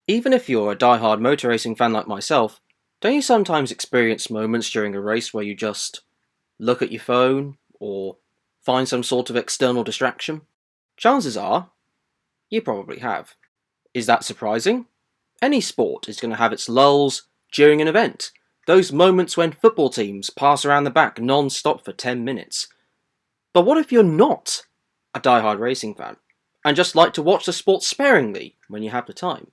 Even if you're a die-hard motor racing fan like myself, don't you sometimes experience moments during a race where you just look at your phone or find some sort of external distraction? Chances are, you probably have. Is that surprising? Any sport is going to have its lulls during an event. Those moments when football teams pass around the back non-stop for 10 minutes. But what if you're not a die-hard racing fan and just like to watch the sport sparingly when you have the time?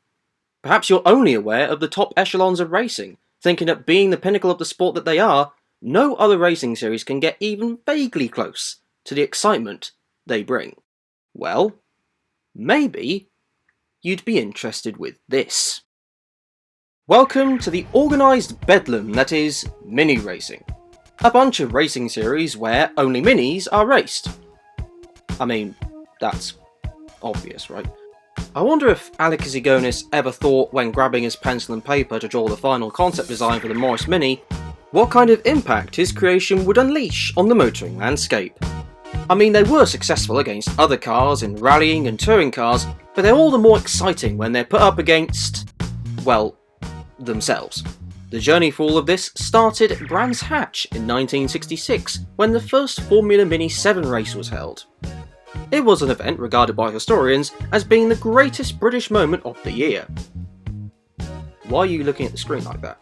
Perhaps you're only aware of the top echelons of racing, thinking that being the pinnacle of the sport that they are, no other racing series can get even vaguely close to the excitement they bring. Well, maybe you'd be interested with this. Welcome to the organised bedlam that is mini racing. A bunch of racing series where only minis are raced. I mean, that's obvious, right? I wonder if Alex Zigonis ever thought when grabbing his pencil and paper to draw the final concept design for the Morris Mini, what kind of impact his creation would unleash on the motoring landscape. I mean, they were successful against other cars in rallying and touring cars, but they're all the more exciting when they're put up against, well, themselves. The journey for all of this started at Brands Hatch in 1966, when the first Formula Mini 7 race was held. It was an event regarded by historians as being the greatest British moment of the year. Why are you looking at the screen like that?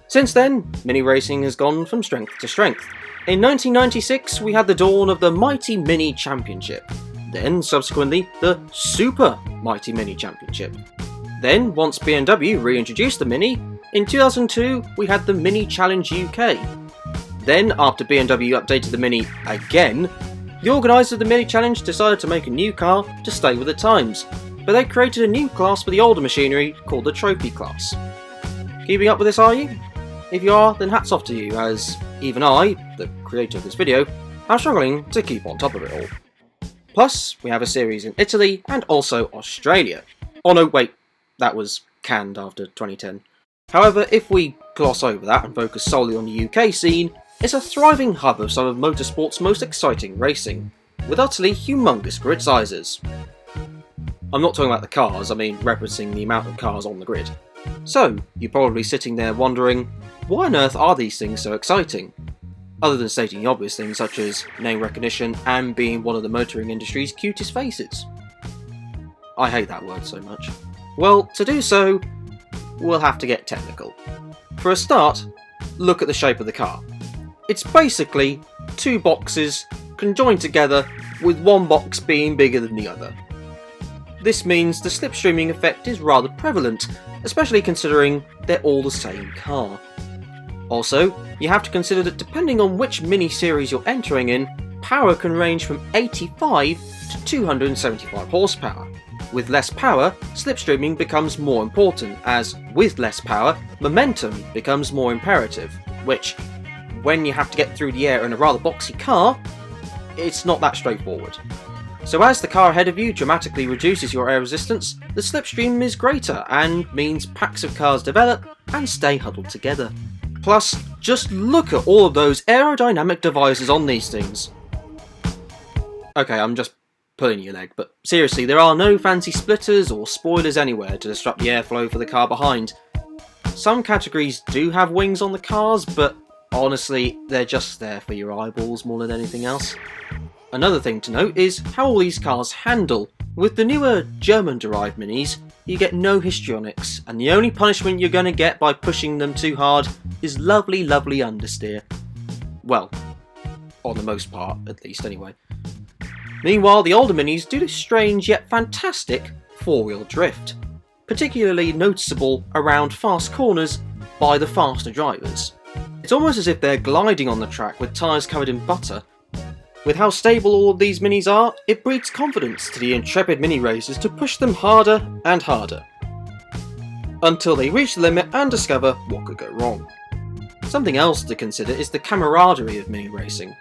Since then, mini racing has gone from strength to strength. In 1996, we had the dawn of the Mighty Mini Championship. Then, subsequently, the Super Mighty Mini Championship. Then, once BMW reintroduced the Mini, in 2002 we had the Mini Challenge UK. Then, after BMW updated the Mini again, the organisers of the Mini Challenge decided to make a new car to stay with the times, but they created a new class for the older machinery called the Trophy class. Keeping up with this, are you? If you are, then hats off to you, as even I, the creator of this video, am struggling to keep on top of it all. Plus, we have a series in Italy and also Australia. Oh no, wait, that was canned after 2010. However, if we gloss over that and focus solely on the UK scene, it's a thriving hub of some of motorsport's most exciting racing, with utterly humongous grid sizes. I'm not talking about the cars, I mean referencing the amount of cars on the grid. So, you're probably sitting there wondering, why on earth are these things so exciting? Other than stating the obvious things such as name recognition and being one of the motoring industry's cutest faces. I hate that word so much. Well, to do so, we'll have to get technical. For a start, look at the shape of the car. It's basically two boxes conjoined together with one box being bigger than the other. This means the slipstreaming effect is rather prevalent, especially considering they're all the same car. Also, you have to consider that depending on which mini series you're entering in, power can range from 85 to 275 horsepower. With less power, slipstreaming becomes more important, as with less power, momentum becomes more imperative, which, when you have to get through the air in a rather boxy car, it's not that straightforward. So as the car ahead of you dramatically reduces your air resistance, the slipstream is greater and means packs of cars develop and stay huddled together. Plus, just look at all of those aerodynamic devices on these things. Okay, I'm just pulling your leg, but seriously, there are no fancy splitters or spoilers anywhere to disrupt the airflow for the car behind. Some categories do have wings on the cars, but honestly, they're just there for your eyeballs more than anything else. Another thing to note is how all these cars handle. With the newer German-derived minis, you get no histrionics, and the only punishment you're going to get by pushing them too hard is lovely, lovely understeer. Well, on the most part, at least anyway. Meanwhile, the older minis do this strange yet fantastic four-wheel drift, particularly noticeable around fast corners by the faster drivers. It's almost as if they're gliding on the track with tyres covered in butter. With how stable all of these minis are, it breeds confidence to the intrepid mini racers to push them harder and harder, until they reach the limit and discover what could go wrong. Something else to consider is the camaraderie of mini racing.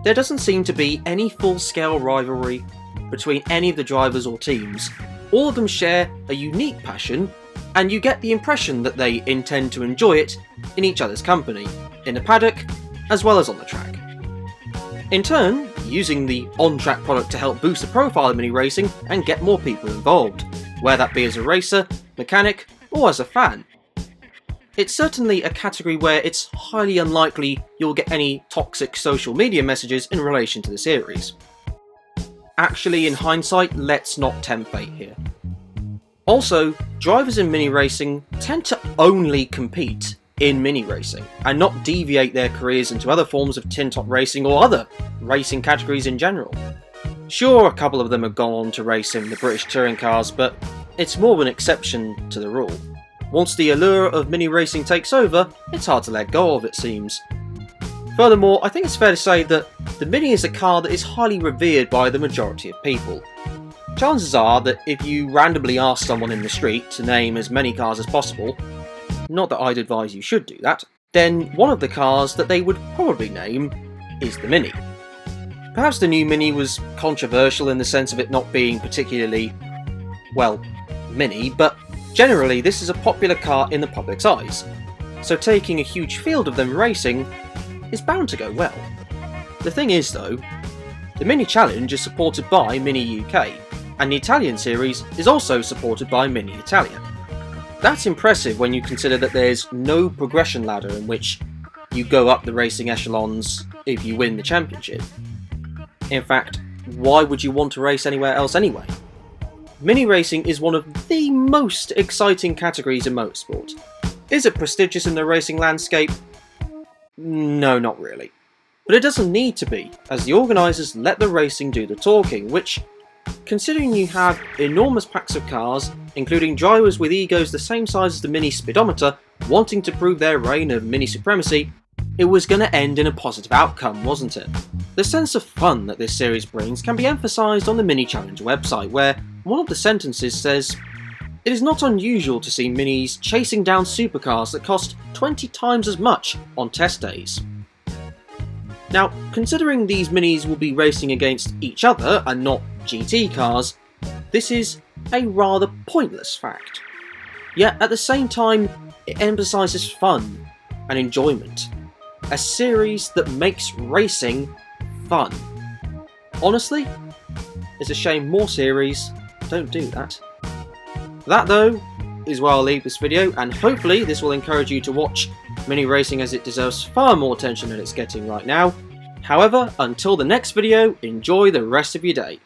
There doesn't seem to be any full-scale rivalry between any of the drivers or teams. All of them share a unique passion, and you get the impression that they intend to enjoy it in each other's company, in the paddock as well as on the track. In turn, using the on-track product to help boost the profile of mini racing and get more people involved, whether that be as a racer, mechanic, or as a fan. It's certainly a category where it's highly unlikely you'll get any toxic social media messages in relation to the series. Actually, in hindsight, let's not tempt fate here. Also, drivers in mini racing tend to only compete in mini racing, and not deviate their careers into other forms of tin top racing or other racing categories in general. Sure, a couple of them have gone on to race in the British touring cars, but it's more of an exception to the rule. Once the allure of mini racing takes over, it's hard to let go of, it seems. Furthermore, I think it's fair to say that the Mini is a car that is highly revered by the majority of people. Chances are that if you randomly ask someone in the street to name as many cars as possible, not that I'd advise you should do that, then one of the cars that they would probably name is the Mini. Perhaps the new Mini was controversial in the sense of it not being particularly, well, mini, but generally this is a popular car in the public's eyes, so taking a huge field of them racing is bound to go well. The thing is though, the Mini Challenge is supported by Mini UK, and the Italian series is also supported by Mini Italia. That's impressive when you consider that there's no progression ladder in which you go up the racing echelons if you win the championship. In fact, why would you want to race anywhere else anyway? Mini racing is one of the most exciting categories in motorsport. Is it prestigious in the racing landscape? No, not really. But it doesn't need to be, as the organisers let the racing do the talking, which, considering you have enormous packs of cars, including drivers with egos the same size as the Mini speedometer, wanting to prove their reign of Mini supremacy, it was going to end in a positive outcome, wasn't it? The sense of fun that this series brings can be emphasised on the Mini Challenge website, where one of the sentences says, "It is not unusual to see Minis chasing down supercars that cost 20 times as much on test days." Now, considering these Minis will be racing against each other and not GT cars, this is a rather pointless fact. Yet at the same time, it emphasises fun and enjoyment. A series that makes racing fun. Honestly, it's a shame more series don't do that. That though is where I'll leave this video, and hopefully this will encourage you to watch mini racing as it deserves far more attention than it's getting right now. However, until the next video, enjoy the rest of your day.